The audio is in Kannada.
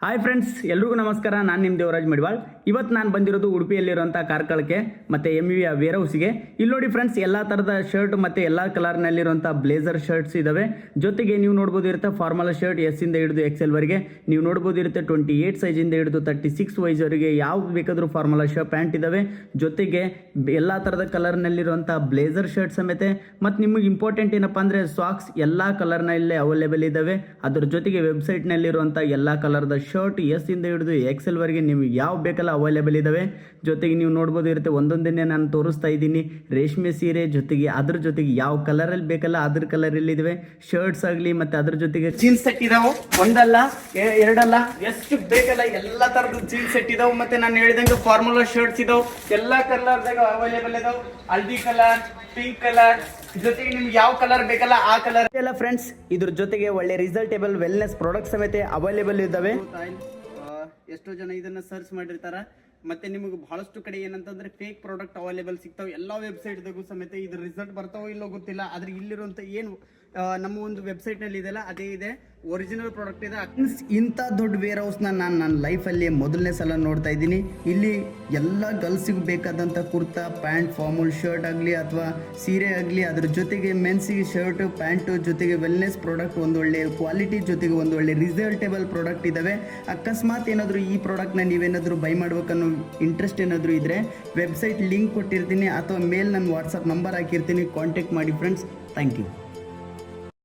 ಹಾಯ್ ಫ್ರೆಂಡ್ಸ್, ಎಲ್ರಿಗೂ ನಮಸ್ಕಾರ. ನಾನು ನಿಮ್ಮ ದೇವರಾಜ್ ಮಡಿವಾಳ್. ಇವತ್ತು ನಾನು ಬಂದಿರೋದು ಉಡುಪಿಯಲ್ಲಿರುವಂಥ ಕಾರ್ಕಳಕ್ಕೆ ಮತ್ತು MV ವೇರ್ ಹೌಸ್ಗೆ. ಇಲ್ಲಿ ನೋಡಿ ಫ್ರೆಂಡ್ಸ್, ಎಲ್ಲ ಥರದ ಶರ್ಟ್ ಮತ್ತು ಎಲ್ಲ ಕಲರ್ನಲ್ಲಿರುವಂಥ ಬ್ಲೇಸರ್ ಶರ್ಟ್ಸ್ ಇದ್ದಾವೆ. ಜೊತೆಗೆ ನೀವು ನೋಡ್ಬೋದು ಇರುತ್ತೆ ಫಾರ್ಮಲ್ ಶರ್ಟ್ ಎಸ್ಸಿಂದ ಹಿಡಿದು XL ವರೆಗೆ. ನೀವು ನೋಡ್ಬೋದು ಇರುತ್ತೆ 28 ಸೈಜಿಂದ ಹಿಡಿದು 36 ವರೆಗೆ ಯಾವ್ದು ಬೇಕಾದರೂ ಫಾರ್ಮಲ್ ಶರ್ಟ್ ಪ್ಯಾಂಟ್ ಇದ್ದಾವೆ. ಜೊತೆಗೆ ಎಲ್ಲ ಥರದ ಕಲರ್ನಲ್ಲಿರುವಂಥ ಬ್ಲೇಸರ್ ಶರ್ಟ್ ಸಮೇತ. ಮತ್ತು ನಿಮಗೆ ಇಂಪಾರ್ಟೆಂಟ್ ಏನಪ್ಪ ಅಂದರೆ ಸಾಕ್ಸ್ ಎಲ್ಲ ಕಲರ್ನಲ್ಲೇ ಅವೈಲೇಬಲ್ ಇದ್ದಾವೆ. ಅದ್ರ ಜೊತೆಗೆ ವೆಬ್ಸೈಟ್ನಲ್ಲಿರುವಂಥ ಎಲ್ಲ ಕಲರ್ದ ಶರ್ಟ್ ಎಸ್ಸಿಂದ ಹಿಡಿದು XL ವರೆಗೆ ನೀವು ಯಾವ ಬೇಕಲ್ಲ ಅವೈಲೇಬಲ್ ಇದ್ದಾವೆ. ಜೊತೆಗೆ ನೀವು ನೋಡ್ಬೋದು ಇರುತ್ತೆ ಒಂದೊಂದನ್ನೇ ನಾನು ತೋರಿಸ್ತಾ ಇದ್ದೀನಿ. ರೇಷ್ಮೆ ಸೀರೆ ಜೊತೆಗೆ ಅದ್ರ ಜೊತೆಗೆ ಯಾವ ಕಲರಲ್ಲಿ ಬೇಕಲ್ಲ ಅದ್ರ ಕಲರಲ್ಲಿ ಇದಾವೆ ಶರ್ಟ್ಸ್ ಆಗಲಿ. ಮತ್ತು ಅದ್ರ ಜೊತೆಗೆ ಜೀನ್ಸ್ ಸೆಟ್ ಇದಾವೆ, ಒಂದಲ್ಲ ಎರಡಲ್ಲ, ಎಷ್ಟು ಬೇಕಲ್ಲ ಎಲ್ಲ ಥರದ ಜೀನ್ಸ್ ಸೆಟ್ ಇದಾವೆ. ಮತ್ತು ನಾನು ಹೇಳಿದಂಗೆ ಫಾರ್ಮುಲಾ ಶರ್ಟ್ಸ್ ಇದಾವೆ, ಎಲ್ಲ ಕಲರ್ದಾಗ ಅವೈಲೇಬಲ್ ಇದಾವೆ. ಹಲ್ದಿ ಕಲರ್, ಪಿಂಕ್ ಕಲರ್, ಜೊತೆಗೆ ನಿಮ್ಗೆ ಯಾವ ಕಲರ್ ಬೇಕಲ್ಲ ಆ ಕಲರ್ ಎಲ್ಲ ಫ್ರೆಂಡ್ಸ್. ಇದ್ರ ಜೊತೆಗೆ ಒಳ್ಳೆ ರಿಸಲ್ಟೇಬಲ್ ವೆಲ್ನೆಸ್ ಪ್ರಾಡಕ್ಟ್ ಸಮೇತ ಅವೈಲೇಬಲ್ ಇದ್ದಾವೆ. ಎಷ್ಟೋ ಜನ ಇದನ್ನ ಸರ್ಚ್ ಮಾಡಿರ್ತಾರ. ಮತ್ತೆ ನಿಮಗೆ ಬಹಳಷ್ಟು ಕಡೆ ಏನಂತಂದ್ರೆ ಫೇಕ್ ಪ್ರಾಡಕ್ಟ್ ಅವೈಲೇಬಲ್ ಸಿಗ್ತಾವೆ. ಎಲ್ಲ ವೆಬ್ಸೈಟ್ದಾಗೂ ಸಮೇತ ಇದ್ರ ರಿಸಲ್ಟ್ ಬರ್ತಾವೋ ಇಲ್ಲೋ ಗೊತ್ತಿಲ್ಲ. ಆದ್ರೆ ಇಲ್ಲಿರುವಂತ ಏನು ನಮ್ಮ ಒಂದು ವೆಬ್ಸೈಟ್ನಲ್ಲಿ ಇದೆಲ್ಲ ಅದೇ ಇದೆ, ಒರಿಜಿನಲ್ ಪ್ರಾಡಕ್ಟ್ ಇದೆ. ಇಂಥ ದೊಡ್ಡ ವೇರ್ ಹೌಸ್ನ ನಾನು ನನ್ನ ಲೈಫಲ್ಲಿ ಮೊದಲನೇ ಸಲ ನೋಡ್ತಾ ಇದ್ದೀನಿ. ಇಲ್ಲಿ ಎಲ್ಲ ಗರ್ಲ್ಸಿಗೆ ಬೇಕಾದಂಥ ಕುರ್ತಾ ಪ್ಯಾಂಟ್, ಫಾರ್ಮಲ್ ಶರ್ಟ್ ಆಗಲಿ ಅಥವಾ ಸೀರೆ ಆಗಲಿ, ಅದ್ರ ಜೊತೆಗೆ ಮೆನ್ಸಿಗೆ ಶರ್ಟ್ ಪ್ಯಾಂಟು ಜೊತೆಗೆ ವೆಲ್ನೆಸ್ ಪ್ರಾಡಕ್ಟ್, ಒಂದೊಳ್ಳೆ ಕ್ವಾಲಿಟಿ ಜೊತೆಗೆ ಒಂದೊಳ್ಳೆ ರಿಸಲ್ಟೇಬಲ್ ಪ್ರಾಡಕ್ಟ್ ಇದ್ದಾವೆ. ಅಕಸ್ಮಾತ್ ಏನಾದರೂ ಈ ಪ್ರಾಡಕ್ಟ್ನ ನೀವೇನಾದರೂ ಬೈ ಮಾಡ್ಬೇಕನ್ನೋ ಇಂಟ್ರೆಸ್ಟ್ ಏನಾದರೂ ಇದ್ದರೆ ವೆಬ್ಸೈಟ್ ಲಿಂಕ್ ಕೊಟ್ಟಿರ್ತೀನಿ ಅಥವಾ ಮೇಲ್ ನನ್ನ ವಾಟ್ಸಪ್ ನಂಬರ್ ಹಾಕಿರ್ತೀನಿ, ಕಾಂಟ್ಯಾಕ್ಟ್ ಮಾಡಿ ಫ್ರೆಂಡ್ಸ್. Thank you.